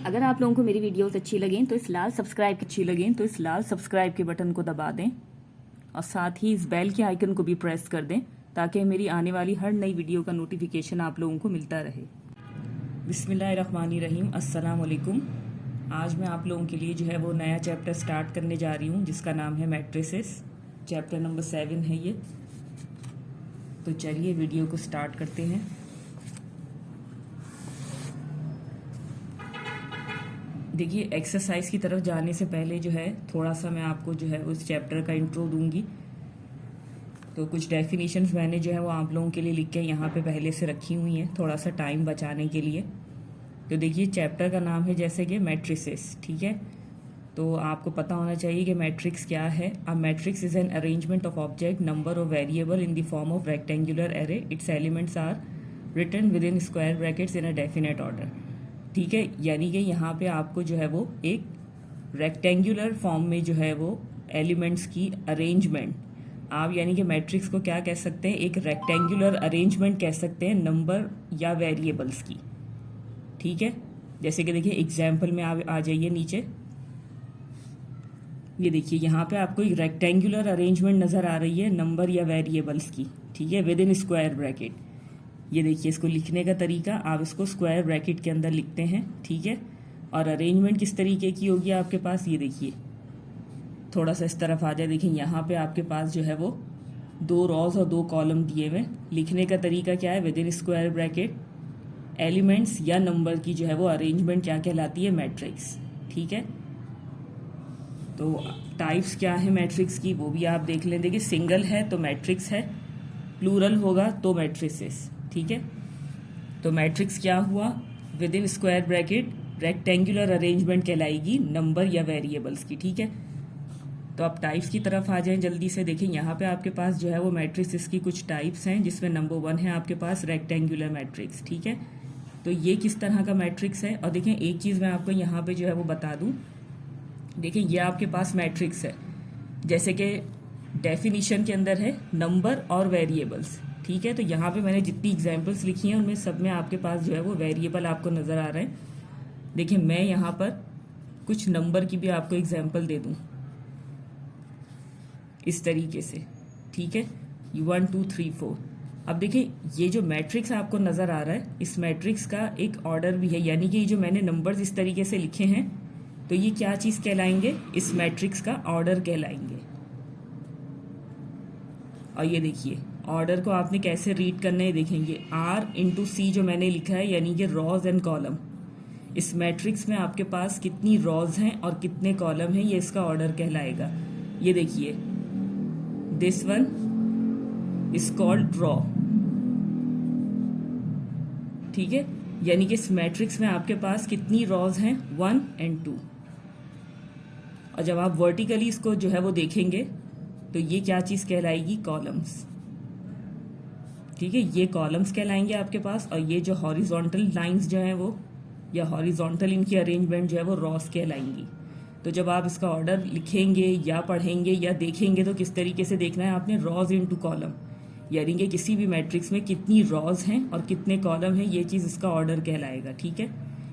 अगर आप लोगों को मेरी वीडियोस अच्छी लगें तो इस लाल सब्सक्राइब के बटन को दबा दें और साथ ही इस बेल के आइकन को भी प्रेस कर दें ताकि मेरी आने वाली हर नई वीडियो का नोटिफिकेशन आप लोगों को मिलता रहे। बिस्मिल्लाहिर्रहमानिर्रहीम, अस्सलाम वालेकुम। आज मैं आप लोगों के लिए जो है वो नया चैप्टर स्टार्ट करने जा रही हूँ जिसका नाम है मैट्रिसेस। चैप्टर नंबर 7 है ये। तो चलिए वीडियो को स्टार्ट करते हैं। देखिए, एक्सरसाइज की तरफ जाने से पहले जो है थोड़ा सा मैं आपको जो है उस चैप्टर का इंट्रो दूंगी। तो कुछ डेफिनेशंस मैंने जो है वो आप लोगों के लिए लिख के यहाँ पे पहले से रखी हुई हैं थोड़ा सा टाइम बचाने के लिए। तो देखिए, चैप्टर का नाम है जैसे कि मैट्रिसेस, ठीक है। तो आपको पता होना चाहिए कि मैट्रिक्स क्या है। A matrix is an arrangement of object number of variable in the form of rectangular array. Its elements are written within square brackets in a definite order, ठीक है। यानी कि यहाँ पे आपको जो है वो एक रेक्टेंगुलर फॉर्म में जो है वो एलिमेंट्स की अरेंजमेंट, आप यानी कि मैट्रिक्स को क्या कह सकते हैं, एक रेक्टेंगुलर अरेंजमेंट कह सकते हैं नंबर या वेरिएबल्स की, ठीक है। जैसे कि देखिए एग्जाम्पल में आ जाइए नीचे। ये देखिए यहाँ पे आपको एक रेक्टेंगुलर अरेंजमेंट नज़र आ रही है नंबर या वेरिएबल्स की, ठीक है, विद इन स्क्वायर ब्रैकेट। ये देखिए इसको लिखने का तरीका, आप इसको स्क्वायर ब्रैकेट के अंदर लिखते हैं, ठीक है। और अरेंजमेंट किस तरीके की होगी आपके पास, ये देखिए थोड़ा सा इस तरफ आ जाए। देखिए यहाँ पे आपके पास जो है वो 2 रॉज और 2 कॉलम दिए हुए। लिखने का तरीका क्या है, with in square bracket elements या नंबर की जो है वो अरेंजमेंट क्या कहलाती है, मैट्रिक्स, ठीक है। तो टाइप्स क्या है मैट्रिक्स की वो भी आप देख लें। देखिए, सिंगल है तो मैट्रिक्स है, प्लूरल होगा तो मैट्रिसेस, ठीक है। तो मैट्रिक्स क्या हुआ, within square bracket rectangular arrangement कहलाएगी नंबर या वेरिएबल्स की, ठीक है। तो आप टाइप्स की तरफ आ जाएं जल्दी से। देखें यहाँ पे आपके पास जो है वो मैट्रिक्स की कुछ टाइप्स हैं, जिसमें नंबर 1 है आपके पास रेक्टेंगुलर मैट्रिक्स, ठीक है। तो ये किस तरह का मैट्रिक्स है। और देखें एक चीज़ मैं आपको यहाँ पे जो है वो बता दूँ। देखिए ये आपके पास मैट्रिक्स है, जैसे कि डेफिनीशन के अंदर है नंबर और वेरिएबल्स, ठीक है। तो यहाँ पे मैंने जितनी एग्जाम्पल्स लिखी हैं उनमें सब में आपके पास जो है वो वेरिएबल आपको नज़र आ रहे हैं। देखिए मैं यहाँ पर कुछ नंबर की भी आपको एग्जाम्पल दे दूँ इस तरीके से, ठीक है, 1 2 3 4। अब देखिए ये जो मैट्रिक्स आपको नज़र आ रहा है, इस मैट्रिक्स का एक ऑर्डर भी है, यानी कि ये जो मैंने नंबर्स इस तरीके से लिखे हैं तो ये क्या चीज़ कहलाएंगे, इस मैट्रिक्स का ऑर्डर कहलाएंगे। और ये देखिए ऑर्डर को आपने कैसे रीड करना है, देखेंगे R/C जो मैंने लिखा है, यानी कि रॉज एंड कॉलम। इस मैट्रिक्स में आपके पास कितनी रॉज हैं और कितने कॉलम हैं, ये इसका ऑर्डर कहलाएगा। ये देखिए this one is called raw, ठीक है। यानी कि इस मैट्रिक्स में आपके पास कितनी रॉज हैं, 1 और 2। और जब आप वर्टिकली इसको जो है वो देखेंगे तो ये क्या चीज़ कहलाएगी, कॉलम्स, ठीक है। ये कॉलम्स कहलाएंगे आपके पास। और ये जो हॉरिजॉन्टल लाइंस जो हैं वो, या हॉरिजॉन्टल इनकी अरेंजमेंट जो है वो रॉस कहलाएंगी। तो जब आप इसका ऑर्डर लिखेंगे या पढ़ेंगे या देखेंगे तो किस तरीके से देखना है आपने, रॉज इनटू कॉलम, यानी कि किसी भी मैट्रिक्स में कितनी रॉज हैं और कितने कॉलम हैं, ये चीज़ इसका ऑर्डर कहलाएगा, ठीक है।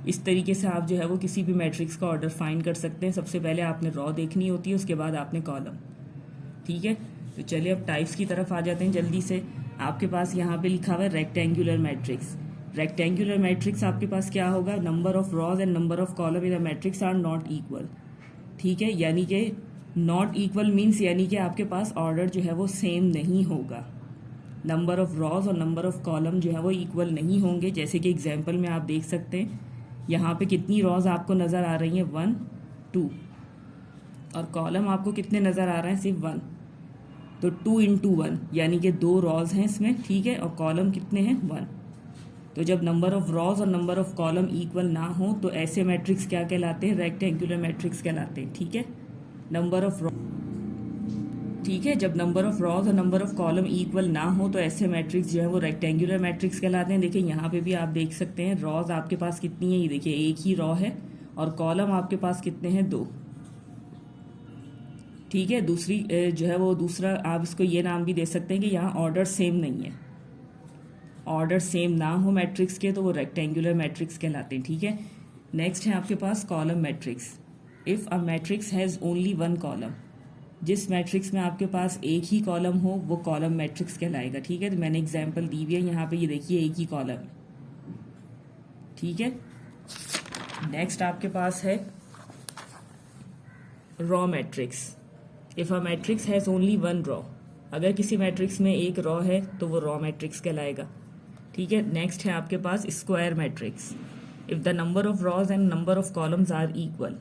इस तरीके से आप जो है वो किसी भी मैट्रिक्स का ऑर्डर फाइंड कर सकते हैं। सबसे पहले आपने रॉ देखनी होती है, उसके बाद आपने कॉलम, ठीक है। तो चलिए अब टाइप्स की तरफ आ जाते हैं जल्दी से। आपके पास यहाँ पे लिखा हुआ है रेक्टेंगुलर मैट्रिक्स। रेक्टेंगुलर मैट्रिक्स आपके पास क्या होगा, number of rows and number of column in a matrix are not equal, ठीक है। यानी कि नॉट इक्वल मीन्स यानी कि आपके पास ऑर्डर जो है वो सेम नहीं होगा। नंबर ऑफ रॉज और नंबर ऑफ कॉलम जो है वो इक्वल नहीं होंगे। जैसे कि एग्जाम्पल में आप देख सकते हैं यहाँ पे कितनी रॉज आपको नज़र आ रही हैं, 1 2, और कॉलम आपको कितने नज़र आ रहे हैं, सिर्फ 1। तो 2 × 1 यानी कि 2 रॉज हैं इसमें, ठीक है, और कॉलम कितने हैं, 1। तो जब नंबर ऑफ रॉज और नंबर ऑफ कॉलम इक्वल ना हो तो ऐसे मैट्रिक्स क्या कहलाते हैं, रेक्टेंगुलर मैट्रिक्स कहलाते हैं, ठीक है। नंबर ऑफ, ठीक है, जब नंबर ऑफ रॉज और नंबर ऑफ कॉलम इक्वल ना हो तो ऐसे मैट्रिक्स जो है वो रेक्टेंगुलर मैट्रिक्स कहलाते हैं। देखिए यहाँ पे भी आप देख सकते हैं रॉज आपके पास कितनी है, ये देखिए एक ही रॉ है, और कॉलम आपके पास कितने हैं, 2, ठीक है। दूसरी जो है वो दूसरा आप इसको ये नाम भी दे सकते हैं कि यहाँ ऑर्डर सेम नहीं है। ऑर्डर सेम ना हो मैट्रिक्स के तो वो रेक्टेंगुलर मैट्रिक्स कहलाते हैं, ठीक है। नेक्स्ट है आपके पास column matrix. If a matrix has only one column, जिस मैट्रिक्स में आपके पास एक ही कॉलम हो वो कॉलम मैट्रिक्स कहलाएगा। ठीक है, तो मैंने एग्जांपल दी हुई है यहाँ पे, ये देखिए एक ही कॉलम है। ठीक है, नेक्स्ट आपके पास है raw matrix. If a matrix has only one raw, अगर किसी मैट्रिक्स में एक रॉ है तो वो रॉ मैट्रिक्स कहलाएगा। ठीक है, नेक्स्ट है आपके पास square matrix. If the number of rows and number of columns are equal.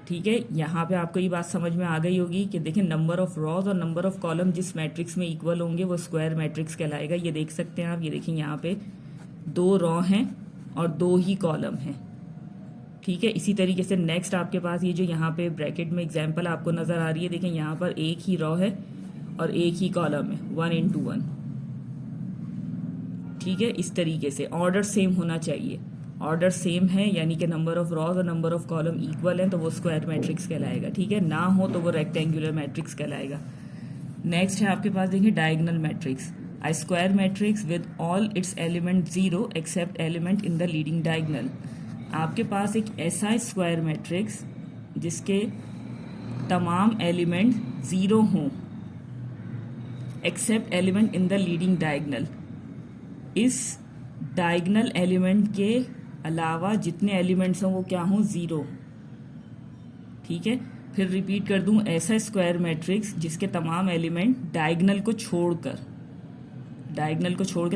ठीक है, यहाँ पे आपको ये बात समझ में आ गई होगी कि देखिए नंबर ऑफ रॉज और नंबर ऑफ कॉलम जिस मैट्रिक्स में इक्वल होंगे वो स्क्वायर मैट्रिक्स कहलाएगा। ये देख सकते हैं आप, ये देखिए यहाँ पे 2 रॉ हैं और 2 ही कॉलम हैं। ठीक है, इसी तरीके से नेक्स्ट आपके पास ये जो यहाँ पे ब्रैकेट में एग्जाम्पल आपको नजर आ रही है, देखिए यहाँ पर एक ही रॉ है और एक ही कॉलम है, 1 into 1। ठीक है, इस तरीके से ऑर्डर सेम होना चाहिए। ऑर्डर सेम है यानी कि नंबर ऑफ रॉज और नंबर ऑफ कॉलम इक्वल है तो वो स्क्वायर मैट्रिक्स कहलाएगा। ठीक है, ना हो तो वो रेक्टेंगुलर मैट्रिक्स कहलाएगा। नेक्स्ट है आपके पास देखिए diagonal matrix. A square matrix with all its element 0 except element in the leading diagonal. आपके पास एक ऐसा स्क्वायर मैट्रिक्स जिसके तमाम एलिमेंट 0 हों except element in the leading diagonal. इस डायगोनल एलिमेंट के अलावा जितने एलिमेंट्स हों वो क्या हों, 0। ठीक है, फिर रिपीट कर दूं, ऐसा स्क्वायर मैट्रिक्स जिसके तमाम एलिमेंट डायगोनल को छोड़कर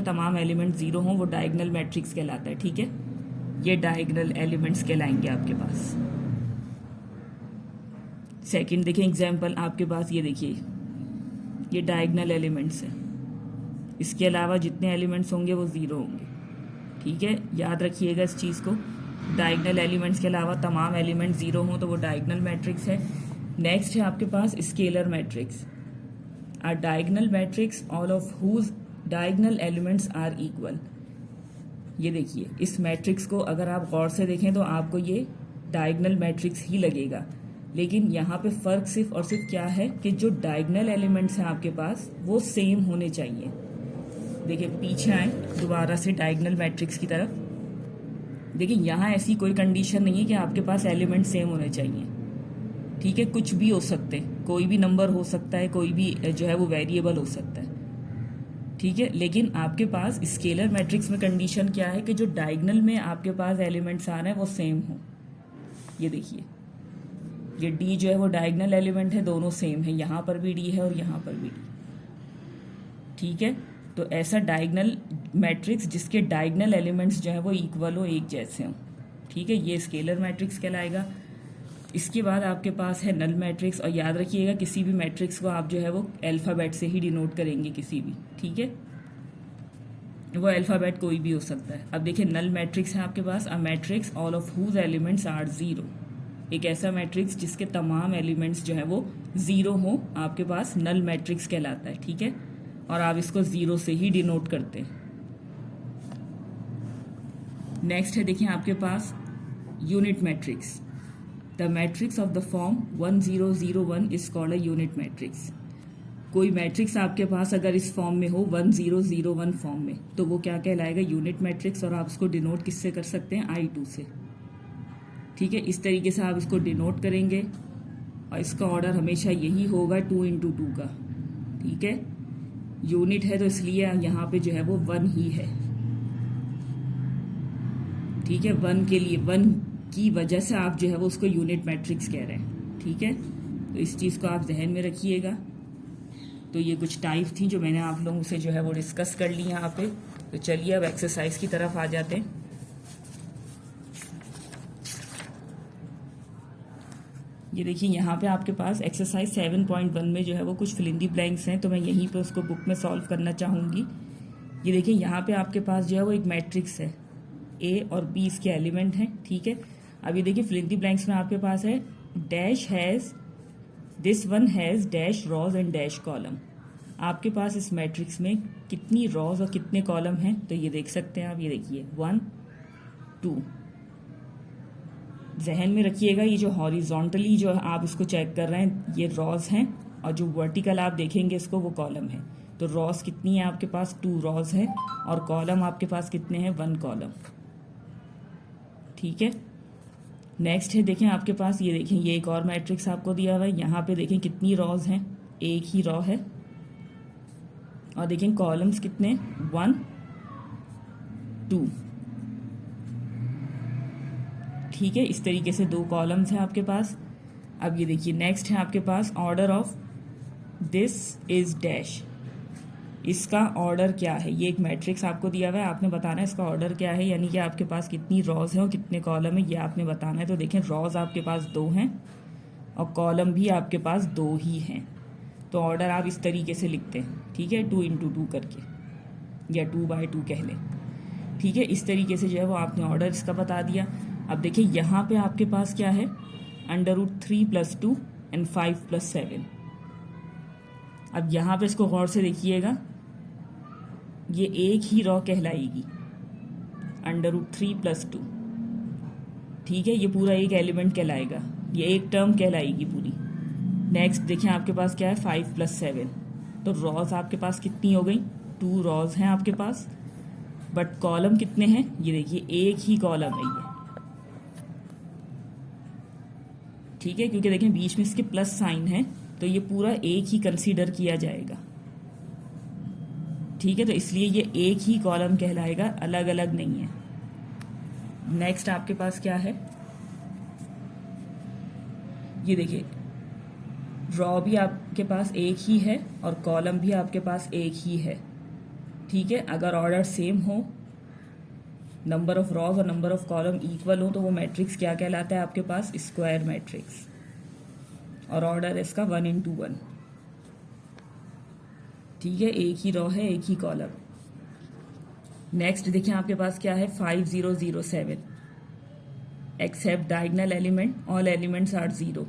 तमाम एलिमेंट 0 हों वो डायगोनल मैट्रिक्स कहलाता है। ठीक है, ये डायगोनल एलिमेंट्स कहलाएंगे आपके पास। सेकंड देखिए एग्जांपल आपके पास, ये देखिए ये डायगोनल एलिमेंट्स है, इसके अलावा जितने एलिमेंट्स होंगे वो 0 होंगे। ठीक है, याद रखिएगा इस चीज़ को, डायगोनल एलिमेंट्स के अलावा तमाम एलिमेंट 0 हों तो वो डायगोनल मैट्रिक्स है। नेक्स्ट है आपके पास scalar matrix. A diagonal matrix all of whose diagonal elements are equal. ये देखिए इस मैट्रिक्स को अगर आप गौर से देखें तो आपको ये डायगोनल मैट्रिक्स ही लगेगा, लेकिन यहाँ पे फ़र्क सिर्फ और सिर्फ क्या है कि जो डायगोनल एलिमेंट्स हैं आपके पास वो सेम होने चाहिए। देखिए पीछे आए दोबारा से डायगोनल मैट्रिक्स की तरफ, देखिए यहाँ ऐसी कोई कंडीशन नहीं है कि आपके पास एलिमेंट सेम होने चाहिए। ठीक है, कुछ भी हो सकते हैं, कोई भी नंबर हो सकता है, कोई भी जो है वो वेरिएबल हो सकता है। ठीक है, लेकिन आपके पास स्केलर मैट्रिक्स में कंडीशन क्या है कि जो डायगोनल में आपके पास एलिमेंट्स आ रहे हैं वो सेम हो। ये देखिए ये डी जो है वो डायगोनल एलिमेंट है, दोनों सेम है, यहाँ पर भी डी है और यहाँ पर भी डी। ठीक है, तो ऐसा डायगोनल मैट्रिक्स जिसके डायगोनल एलिमेंट्स जो है वो इक्वल हो, एक जैसे हों। ठीक है, ये स्केलर मैट्रिक्स कहलाएगा। इसके बाद आपके पास है नल मैट्रिक्स, और याद रखिएगा किसी भी मैट्रिक्स को आप जो है वो अल्फ़ाबेट से ही डिनोट करेंगे किसी भी। ठीक है, वो अल्फ़ाबेट कोई भी हो सकता है। अब देखिए नल मैट्रिक्स है आपके पास, a matrix all of whose elements are 0। एक ऐसा मैट्रिक्स जिसके तमाम एलिमेंट्स जो है वो 0 हो आपके पास नल मैट्रिक्स कहलाता है। ठीक है, और आप इसको 0 से ही डिनोट करते हैं। नेक्स्ट है देखिए आपके पास unit matrix. The matrix of the form 1 0 0 1 is called a unit matrix. कोई मैट्रिक्स आपके पास अगर इस फॉर्म में हो 1 0 0 1 फॉर्म में तो वो क्या कहलाएगा, यूनिट मैट्रिक्स। और आप इसको डिनोट किससे कर सकते हैं, I2 से। ठीक है, इस तरीके से आप इसको डिनोट करेंगे और इसका ऑर्डर हमेशा यही होगा 2 into 2 का। ठीक है, यूनिट है तो इसलिए यहाँ पे जो है वो 1 ही है। ठीक है, 1 के लिए 1 की वजह से आप जो है वो उसको यूनिट मैट्रिक्स कह रहे हैं। ठीक है, तो इस चीज़ को आप जहन में रखिएगा। तो ये कुछ टाइप थी जो मैंने आप लोगों से जो है वो डिस्कस कर ली यहाँ पे। तो चलिए अब एक्सरसाइज की तरफ आ जाते हैं। ये देखिए यहाँ पे आपके पास एक्सरसाइज 7.1 में जो है वो कुछ फिल इन दी ब्लैंक्स हैं, तो मैं यहीं पे उसको बुक में सॉल्व करना चाहूँगी। ये देखिए यहाँ पे आपके पास जो है वो एक मैट्रिक्स है, ए और बी इसके एलिमेंट हैं। ठीक है, अब ये देखिए फिल इन दी ब्लैंक्स में आपके पास है dash has, this one has dash rows and dash column. आपके पास इस मैट्रिक्स में कितनी रॉज और कितने कॉलम हैं, तो ये देख सकते हैं आप। ये देखिए 1 2। जहन में रखिएगा ये जो हॉरिजॉन्टली जो आप इसको चेक कर रहे हैं ये रॉज हैं, और जो वर्टिकल आप देखेंगे इसको वो कॉलम है। तो रॉज कितनी है आपके पास, 2 रॉज है, और कॉलम आपके पास कितने हैं, 1 कॉलम। ठीक है। नेक्स्ट है देखें आपके पास, ये देखें ये एक और मैट्रिक्स आपको दिया हुआ है। यहाँ पे देखें कितनी रॉज हैं, एक ही रॉ है। और देखें कॉलम्स कितने, 1 2। ठीक है, इस तरीके से 2 कॉलम्स हैं आपके पास। अब ये देखिए नेक्स्ट है आपके पास, order of this is dash. इसका ऑर्डर क्या है, ये एक मैट्रिक्स आपको दिया हुआ है, आपने बताना है इसका ऑर्डर क्या है, यानी कि आपके पास कितनी रॉज हैं और कितने कॉलम है, ये आपने बताना है। तो देखें रॉज आपके पास 2 हैं और कॉलम भी आपके पास 2 ही हैं। तो ऑर्डर आप इस तरीके से लिखते हैं, ठीक है, 2 × 2 करके, या 2/2 कह लें। ठीक है, इस तरीके से जो है वो आपने ऑर्डर इसका बता दिया। अब देखिए यहाँ पे आपके पास क्या है, √3 + 2 एंड 5 + 7। अब यहाँ पे इसको गौर से देखिएगा, ये एक ही रॉ कहलाएगी, √3 + 2। ठीक है, ये पूरा एक एलिमेंट कहलाएगा, ये एक टर्म कहलाएगी पूरी। नेक्स्ट देखिए आपके पास क्या है, 5 + 7। तो रॉज आपके पास कितनी हो गई, 2 रॉज हैं आपके पास, बट कॉलम कितने हैं, ये देखिए एक ही कॉलम है ये। ठीक है, क्योंकि देखें बीच में इसके प्लस साइन है, तो ये पूरा एक ही कंसीडर किया जाएगा। ठीक है, तो इसलिए ये एक ही कॉलम कहलाएगा, अलग अलग नहीं है। नेक्स्ट आपके पास क्या है, ये देखिए रॉ भी आपके पास एक ही है और कॉलम भी आपके पास एक ही है। ठीक है, अगर ऑर्डर सेम हो, नंबर ऑफ रॉज और नंबर ऑफ कॉलम इक्वल हो, तो वो मैट्रिक्स क्या कहलाता है आपके पास, स्क्वायर मैट्रिक्स। और ऑर्डर है इसका 1 × 1। ठीक है, एक ही रॉ है, एक ही कॉलम। नेक्स्ट देखिए आपके पास क्या है, 5007। Except diagonal element, all elements are 0।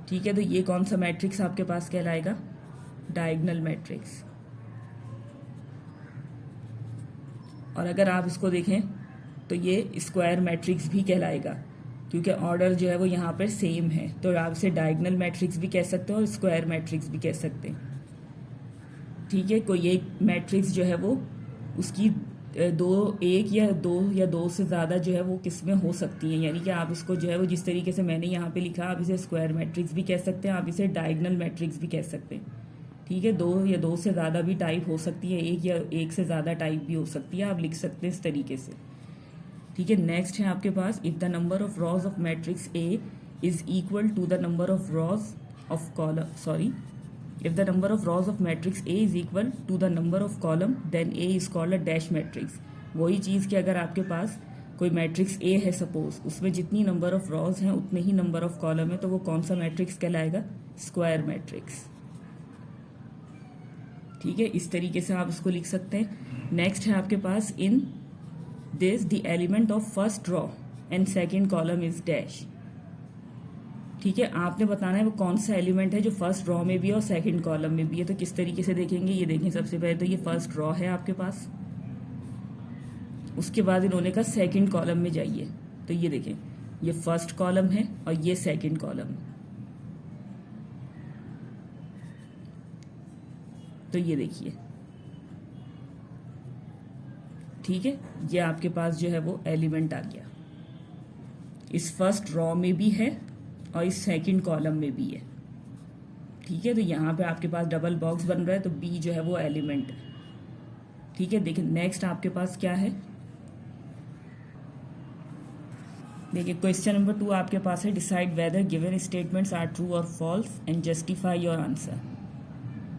ठीक है, तो ये कौन सा मैट्रिक्स आपके पास कहलाएगा, डायगोनल मैट्रिक्स। और अगर आप इसको देखें तो ये स्क्वायर मैट्रिक्स भी कहलाएगा, क्योंकि ऑर्डर जो है वो यहाँ पर सेम है। तो आप इसे डायगोनल मैट्रिक्स भी कह सकते हो और स्क्वायर मैट्रिक्स भी कह सकते हैं। ठीक है, कोई एक मैट्रिक्स जो है वो उसकी एक या दो से ज़्यादा जो है वो किस्में हो सकती हैं, यानी कि आप इसको जो है वो जिस तरीके से मैंने यहाँ पे लिखा, आप इसे स्क्वायर मैट्रिक्स भी कह सकते हैं, आप इसे डायगोनल मैट्रिक्स भी कह सकते हैं। ठीक है, 2 या 2 से ज़्यादा भी टाइप हो सकती है, एक या एक से ज़्यादा टाइप भी हो सकती है, आप लिख सकते हैं इस तरीके से। ठीक है, नेक्स्ट है आपके पास, if the number of rows of matrix A is equal to the number of rows of column, if the number of rows of matrix A is equal to the number of column, then A is called a dash matrix। वही चीज़ कि अगर आपके पास कोई matrix A है suppose, उसमें जितनी number of rows हैं उतने ही नंबर ऑफ कॉलम है, तो वो कौन सा मैट्रिक्स कहलाएगा, स्क्वायर मैट्रिक्स। ठीक है, इस तरीके से आप इसको लिख सकते हैं। नेक्स्ट है आपके पास, in this the element of first row and second column is dash. ठीक है, आपने बताना है वो कौन सा एलिमेंट है जो फर्स्ट रॉ में भी है और सेकंड कॉलम में भी है। तो किस तरीके से देखेंगे, ये देखें सबसे पहले तो ये फर्स्ट रॉ है आपके पास, उसके बाद इन्होंने कहा सेकंड कॉलम में जाइए, तो ये देखें ये फर्स्ट कॉलम है और ये सेकंड कॉलम है। तो ये देखिए, ठीक है, ये आपके पास जो है वो एलिमेंट आ गया, इस फर्स्ट रॉ में भी है और इस सेकंड कॉलम में भी है। ठीक है, तो यहाँ पे आपके पास डबल बॉक्स बन रहा है, तो बी जो है वो एलिमेंट है। ठीक है, देखिए नेक्स्ट आपके पास क्या है, देखिए क्वेश्चन नंबर 2 आपके पास है, decide whether given statements are true और false and justify your answer.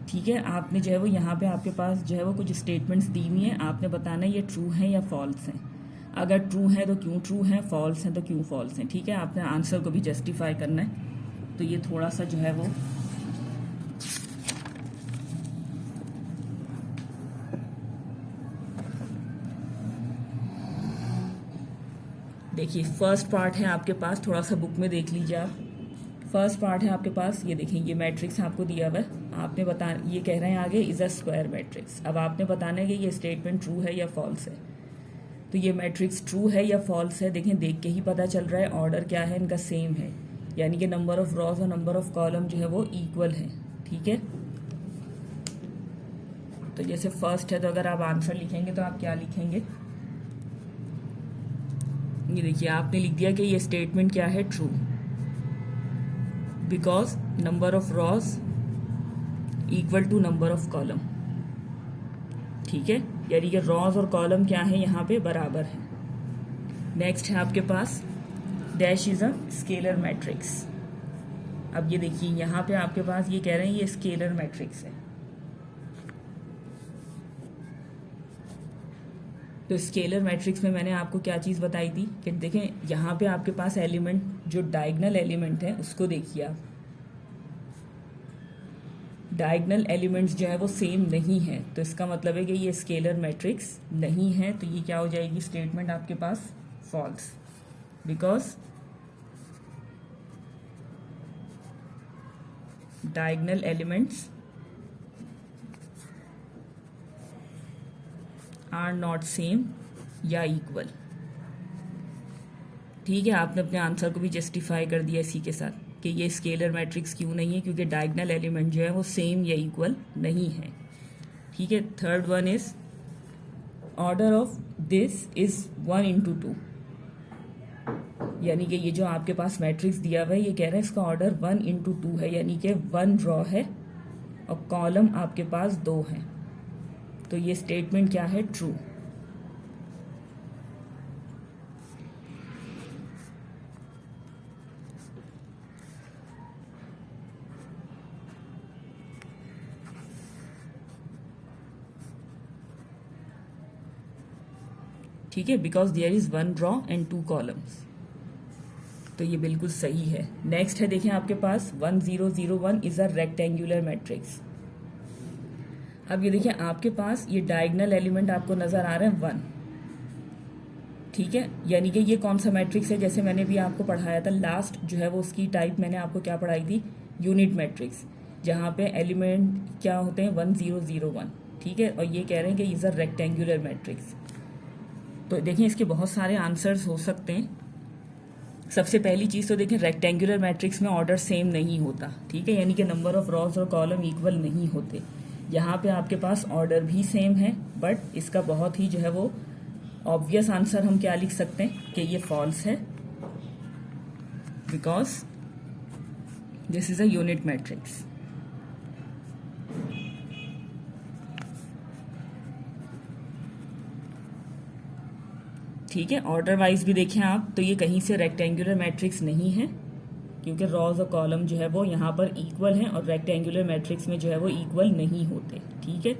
ठीक है, आपने जो है वो यहाँ पे आपके पास जो है वो कुछ स्टेटमेंट्स दी हुई हैं, आपने बताना है ये ट्रू हैं या फॉल्स हैं। अगर ट्रू है तो क्यों ट्रू है, फॉल्स हैं तो क्यों फॉल्स हैं। ठीक है, आपने आंसर को भी जस्टिफाई करना है। तो ये थोड़ा सा जो है वो देखिए फर्स्ट पार्ट है आपके पास, थोड़ा सा बुक में देख लीजिए आप। फर्स्ट पार्ट है आपके पास, ये देखें ये मैट्रिक्स आपको दिया हुआ है, आपने बता ये कह रहे हैं आगे इज अ स्क्वायर मैट्रिक्स। अब आपने बताना है कि ये स्टेटमेंट ट्रू है या फॉल्स है। तो ये मैट्रिक्स ट्रू है या फॉल्स है, देखें देख के ही पता चल रहा है। ऑर्डर क्या है इनका, सेम है, यानी कि नंबर ऑफ रॉज और नंबर ऑफ कॉलम जो है वो इक्वल है। ठीक है, तो जैसे फर्स्ट है तो अगर आप आंसर लिखेंगे तो आप क्या लिखेंगे, ये देखिए आपने लिख दिया कि ये स्टेटमेंट क्या है, true, because number of rows equal to number of column. ठीक है, यानी कि रॉज और कॉलम क्या है यहाँ पे बराबर है। नेक्स्ट है आपके पास dash is a scalar matrix. अब ये देखिए यहाँ पे आपके पास ये कह रहे हैं ये स्केलर मैट्रिक्स है। तो स्केलर मैट्रिक्स में मैंने आपको क्या चीज़ बताई थी कि देखें यहाँ पे आपके पास एलिमेंट जो डायगनल एलिमेंट है उसको देखिए आप, डायगनल एलिमेंट्स जो है वो सेम नहीं है, तो इसका मतलब है कि ये स्केलर मैट्रिक्स नहीं है। तो ये क्या हो जाएगी स्टेटमेंट आपके पास, false, because diagonal elements are not same या इक्वल। ठीक है, आपने अपने आंसर को भी जस्टिफाई कर दिया इसी के साथ कि ये स्केलर मैट्रिक्स क्यों नहीं है, क्योंकि डायगनल एलिमेंट जो है वो सेम या इक्वल नहीं है। ठीक है, third one is order of this is 1 into 2, यानी कि ये जो आपके पास मैट्रिक्स दिया हुआ है ये कह रहा है इसका ऑर्डर 1 into 2 है, यानी कि 1 रॉ है और कॉलम आपके पास 2 हैं। तो ये स्टेटमेंट क्या है, ट्रू। ठीक है, because there is 1 row and 2 columns, तो ये बिल्कुल सही है। नेक्स्ट है देखें आपके पास 1001 इज अ रेक्टेंगुलर मैट्रिक्स। अब ये देखिए आपके पास ये डायगनल एलिमेंट आपको नजर आ रहा है 1। ठीक है, यानी कि ये कौन सा मैट्रिक्स है, जैसे मैंने भी आपको पढ़ाया था लास्ट जो है वो उसकी टाइप मैंने आपको क्या पढ़ाई थी, यूनिट मैट्रिक्स, जहाँ पे एलिमेंट क्या होते हैं 1001। ठीक है, और ये कह रहे हैं कि इज अ रेक्टेंगुलर मैट्रिक्स। तो देखिए इसके बहुत सारे आंसर्स हो सकते हैं। सबसे पहली चीज़ तो देखिए रेक्टेंगुलर मैट्रिक्स में ऑर्डर सेम नहीं होता। ठीक है, यानी कि नंबर ऑफ रॉज और कॉलम इक्वल नहीं होते। यहाँ पे आपके पास ऑर्डर भी सेम है, बट इसका बहुत ही जो है वो ऑब्वियस आंसर हम क्या लिख सकते हैं कि ये फॉल्स है, because this is a unit matrix. ठीक है, ऑर्डर वाइज भी देखें आप तो ये कहीं से रेक्टेंगुलर मैट्रिक्स नहीं है, क्योंकि रॉज और कॉलम जो है वो यहाँ पर इक्वल हैं और रेक्टेंगुलर मैट्रिक्स में जो है वो इक्वल नहीं होते। ठीक है,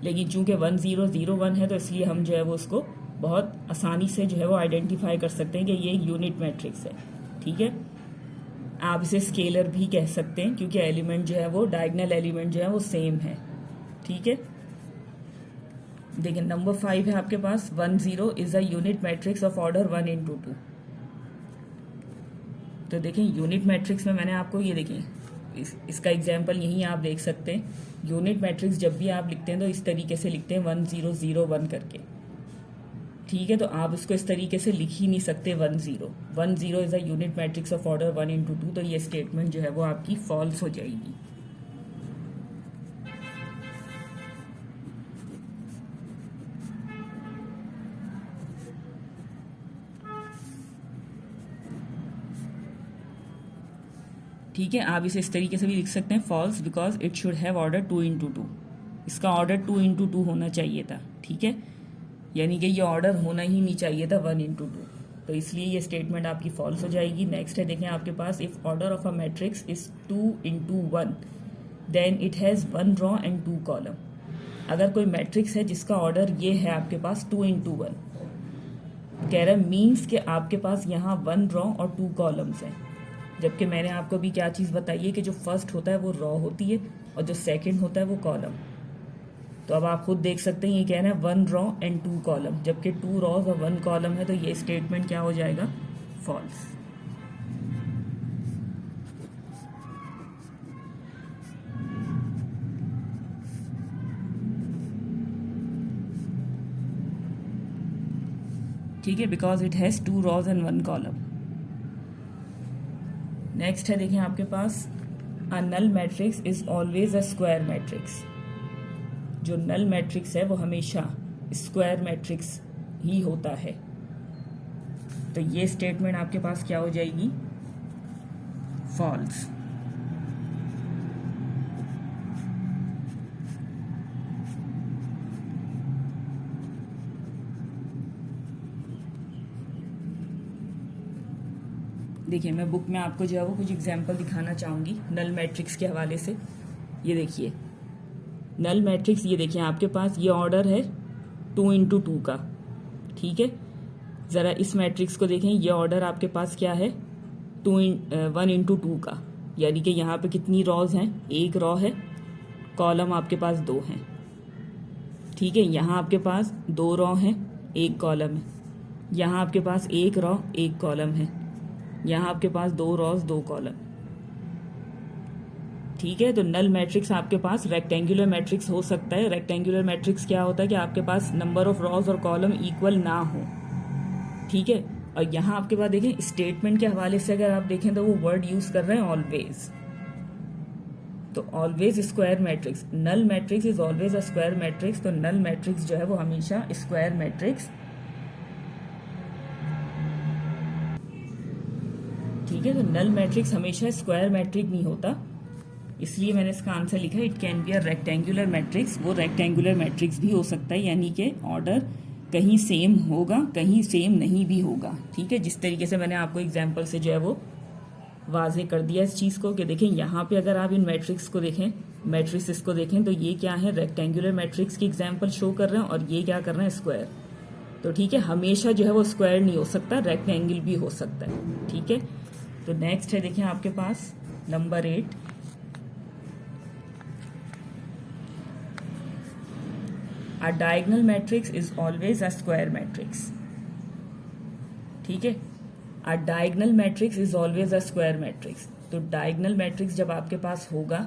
लेकिन चूंकि 1001 है तो इसलिए हम जो है वो उसको बहुत आसानी से जो है वो आइडेंटिफाई कर सकते हैं कि ये यूनिट मैट्रिक्स है। ठीक है, आप इसे स्केलर भी कह सकते हैं क्योंकि एलिमेंट जो है वो डायगनल एलिमेंट जो है वो सेम है। ठीक है, देखिए नंबर 5 है आपके पास 10 is a unit matrix of order 1 into 2। तो देखें यूनिट मैट्रिक्स में मैंने आपको ये देखें इसका एग्जाम्पल यहीं आप देख सकते हैं। यूनिट मैट्रिक्स जब भी आप लिखते हैं तो इस तरीके से लिखते हैं 1001 करके। ठीक है, तो आप उसको इस तरीके से लिख ही नहीं सकते 10 is a unit matrix of order 1 into 2। तो ये स्टेटमेंट जो है वो आपकी फॉल्स हो जाएगी। ठीक है, आप इसे इस तरीके से भी लिख सकते हैं false because it should have order 2 into 2। इसका ऑर्डर 2 into 2 होना चाहिए था। ठीक है, यानी कि ये ऑर्डर होना ही नहीं चाहिए था 1 into 2, तो इसलिए ये स्टेटमेंट आपकी फॉल्स हो जाएगी। नेक्स्ट है देखें आपके पास if order of a matrix is 2 into 1 then it has 1 row and 2 column. अगर कोई मैट्रिक्स है जिसका ऑर्डर ये है आपके पास 2 into 1, कह रहा है मीन्स कि आपके पास यहाँ 1 रॉ और 2 कॉलम्स हैं, जबकि मैंने आपको भी क्या चीज़ बताई है कि जो फर्स्ट होता है वो रॉ होती है और जो सेकंड होता है वो कॉलम। तो अब आप खुद देख सकते हैं ये कह रहे हैं 1 रॉ एंड 2 कॉलम, जबकि 2 रॉज और 1 कॉलम है, तो ये स्टेटमेंट क्या हो जाएगा, फॉल्स। ठीक है, because it has 2 rows and 1 column. Next है देखिए आपके पास a null matrix is always a square matrix. जो नल मैट्रिक्स है वो हमेशा स्क्वायर मैट्रिक्स ही होता है। तो ये स्टेटमेंट आपके पास क्या हो जाएगी, फॉल्स। देखिए मैं बुक में आपको जो है वो कुछ एग्जांपल दिखाना चाहूँगी नल मैट्रिक्स के हवाले से। ये देखिए नल मैट्रिक्स, ये देखिए आपके पास ये ऑर्डर है 2x2 का, ठीक है। ज़रा इस मैट्रिक्स को देखें, ये ऑर्डर आपके पास क्या है 1x2 का, यानी कि यहाँ पे कितनी रॉज हैं, एक रॉ है, कॉलम आपके पास 2 हैं, ठीक है। यहाँ आपके पास 2 रॉ हैं, एक कॉलम है, यहाँ आपके पास एक रॉ एक कॉलम है, यहाँ आपके पास 2 रॉज 2 कॉलम, ठीक है। तो नल मैट्रिक्स आपके पास रेक्टेंगुलर मैट्रिक्स हो सकता है। रेक्टेंगुलर मैट्रिक्स क्या होता है कि आपके पास नंबर ऑफ रॉज और कॉलम इक्वल ना हो, ठीक है। और यहाँ आपके पास देखें स्टेटमेंट के हवाले से अगर आप देखें तो वो वर्ड यूज कर रहे हैं ऑलवेज, तो always square matrix, null matrix is always a square matrix. तो नल मैट्रिक्स जो है वो हमेशा स्क्वायर मैट्रिक्स, ठीक है। तो नल मैट्रिक्स हमेशा स्क्वायर मैट्रिक नहीं होता, इसलिए मैंने इसका आंसर लिखा है it can be a rectangular matrix. वो रेक्टेंगुलर मैट्रिक्स भी हो सकता है, यानी कि ऑर्डर कहीं सेम होगा कहीं सेम नहीं भी होगा, ठीक है। जिस तरीके से मैंने आपको एग्जांपल से जो है वो वाजे कर दिया इस चीज़ को कि देखें यहाँ पे अगर आप इन मैट्रिक्स को देखें, मैट्रिक्स को देखें तो ये क्या है, रेक्टेंगुलर मैट्रिक्स की एग्जाम्पल शो कर रहे हैं और ये क्या कर रहे हैं, स्क्वायर। तो ठीक है, हमेशा जो है वो स्क्वायर नहीं हो सकता, रेक्टेंगल भी हो सकता है, ठीक है। तो नेक्स्ट है देखिए आपके पास number 8, A diagonal matrix is always a square matrix, ठीक है। A diagonal matrix is always a square matrix। तो diagonal matrix जब आपके पास होगा,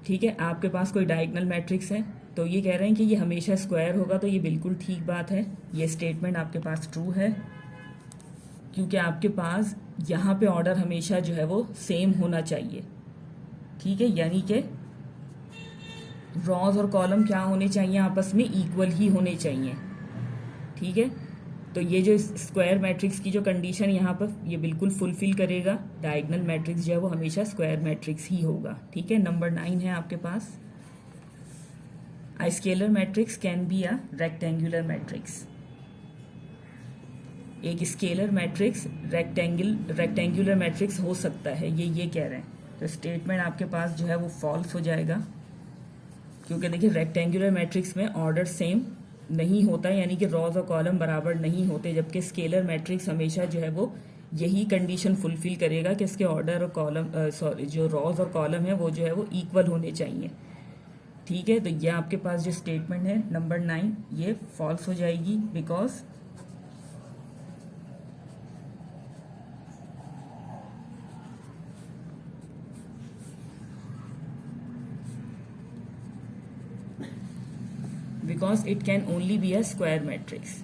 ठीक है, आपके पास कोई diagonal matrix है तो ये कह रहे हैं कि ये हमेशा स्क्वायर होगा, तो ये बिल्कुल ठीक बात है, ये स्टेटमेंट आपके पास ट्रू है, क्योंकि आपके पास यहाँ पे ऑर्डर हमेशा जो है वो सेम होना चाहिए, ठीक है। यानी कि रॉज और कॉलम क्या होने चाहिए, आपस में इक्वल ही होने चाहिए, ठीक है। तो ये जो स्क्वायर मैट्रिक्स की जो कंडीशन यहाँ पर ये बिल्कुल फुलफिल करेगा, डायगोनल मैट्रिक्स जो है वो हमेशा स्क्वायर मैट्रिक्स ही होगा, ठीक है। नंबर 9 है आपके पास, A scalar matrix can be a rectangular matrix। एक स्केलर मैट्रिक्स रेक्टेंगुलर मैट्रिक्स हो सकता है, ये कह रहे हैं। तो स्टेटमेंट आपके पास जो है वो फॉल्स हो जाएगा, क्योंकि देखिए रेक्टेंगुलर मैट्रिक्स में ऑर्डर सेम नहीं होता, यानी कि रॉज और कॉलम बराबर नहीं होते, जबकि स्केलर मैट्रिक्स हमेशा जो है वो यही कंडीशन फुलफिल करेगा कि इसके ऑर्डर और कॉलम जो रॉज और कॉलम है वो जो है वो इक्वल होने चाहिए, ठीक है। तो ये आपके पास जो स्टेटमेंट है नंबर 9 ये फॉल्स हो जाएगी, because it can only be a square matrix,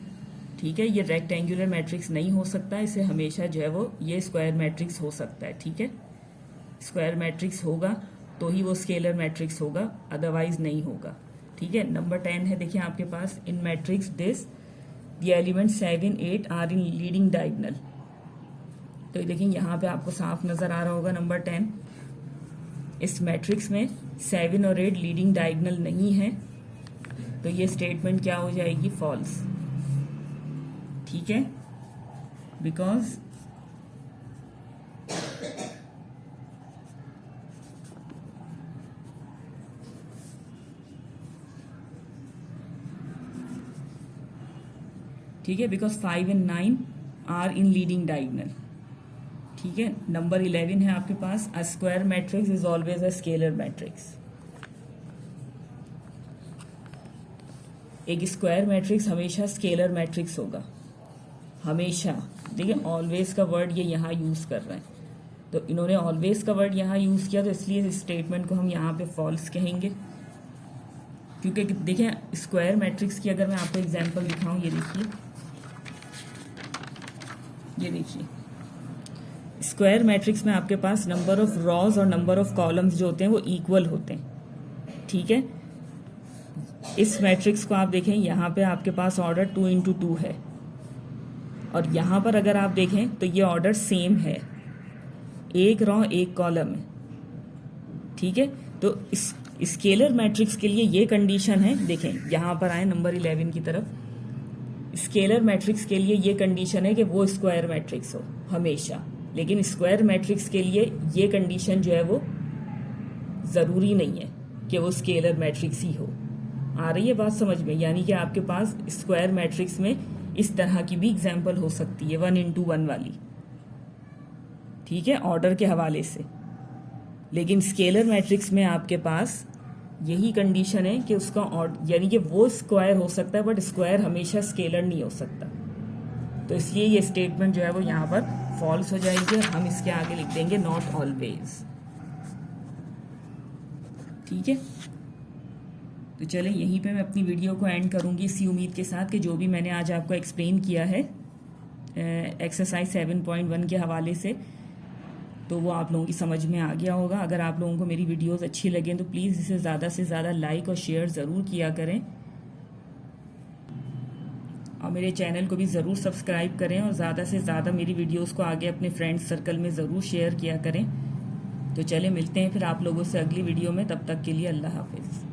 ठीक है। ये रेक्टेंगुलर मैट्रिक्स नहीं हो सकता, इसे हमेशा जो है वो ये स्क्वायर मैट्रिक्स हो सकता है, ठीक है। स्क्वायर मैट्रिक्स होगा तो ही वो स्केलर मैट्रिक्स होगा, अदरवाइज नहीं होगा, ठीक है। नंबर 10 है देखिए आपके पास, in matrix this the element 7 8 are in leading diagonal. तो देखिए यहाँ पे आपको साफ नजर आ रहा होगा नंबर 10, इस मैट्रिक्स में 7 और 8 लीडिंग डायगोनल नहीं है, तो ये स्टेटमेंट क्या हो जाएगी, फॉल्स, ठीक है। बिकॉज ठीक है, because 5 and 9 are in leading diagonal, ठीक है। नंबर 11 है आपके पास, a square matrix is always a scalar matrix. एक स्क्वायर मैट्रिक्स हमेशा स्केलर मैट्रिक्स होगा, हमेशा। देखिए ऑलवेज का वर्ड ये यहाँ यूज कर रहे हैं, तो इन्होंने ऑलवेज का वर्ड यहाँ यूज किया, तो इसलिए इस स्टेटमेंट को हम यहाँ पे फॉल्स कहेंगे, क्योंकि देखिए स्क्वायर मैट्रिक्स की अगर मैं आपको एग्जांपल दिखाऊं, ये देखिए स्क्वायर मैट्रिक्स में आपके पास नंबर ऑफ रॉज और नंबर ऑफ कॉलम्स जो होते हैं वो इक्वल होते हैं, ठीक है। इस मैट्रिक्स को आप देखें, यहाँ पे आपके पास ऑर्डर 2 इंटू 2 है, और यहाँ पर अगर आप देखें तो ये ऑर्डर सेम है, एक रो एक कॉलम है, ठीक है। तो इस स्केलर मैट्रिक्स के लिए ये कंडीशन है, देखें यहाँ पर आए नंबर 11 की तरफ, स्केलर मैट्रिक्स के लिए ये कंडीशन है कि वो स्क्वायर मैट्रिक्स हो हमेशा, लेकिन स्क्वायर मैट्रिक्स के लिए ये कंडीशन जो है वो ज़रूरी नहीं है कि वो स्केलर मैट्रिक्स ही हो। आ रही है बात समझ में? यानी कि आपके पास स्क्वायर मैट्रिक्स में इस तरह की भी एग्जाम्पल हो सकती है, 1 इंटू 1 वाली, ठीक है, ऑर्डर के हवाले से। लेकिन स्केलर मैट्रिक्स में आपके पास यही कंडीशन है कि उसका यानी कि वो स्क्वायर हो सकता है, बट स्क्वायर हमेशा स्केलर नहीं हो सकता। तो इसलिए ये स्टेटमेंट जो है वो यहाँ पर फॉल्स हो जाएगी, और हम इसके आगे लिख देंगे नॉट ऑलवेज, ठीक है। तो चलें, यहीं पे मैं अपनी वीडियो को एंड करूँगी इसी उम्मीद के साथ कि जो भी मैंने आज आपको एक्सप्लेन किया है एक्सरसाइज 7.1 के हवाले से, तो वो आप लोगों की समझ में आ गया होगा। अगर आप लोगों को मेरी वीडियोस अच्छी लगें तो प्लीज़ इसे ज़्यादा से ज़्यादा लाइक और शेयर ज़रूर किया करें, और मेरे चैनल को भी ज़रूर सब्सक्राइब करें, और ज़्यादा से ज़्यादा मेरी वीडियोस को आगे अपने फ्रेंड्स सर्कल में ज़रूर शेयर किया करें। तो चले, मिलते हैं फिर आप लोगों से अगली वीडियो में, तब तक के लिए अल्लाह हाफिज़।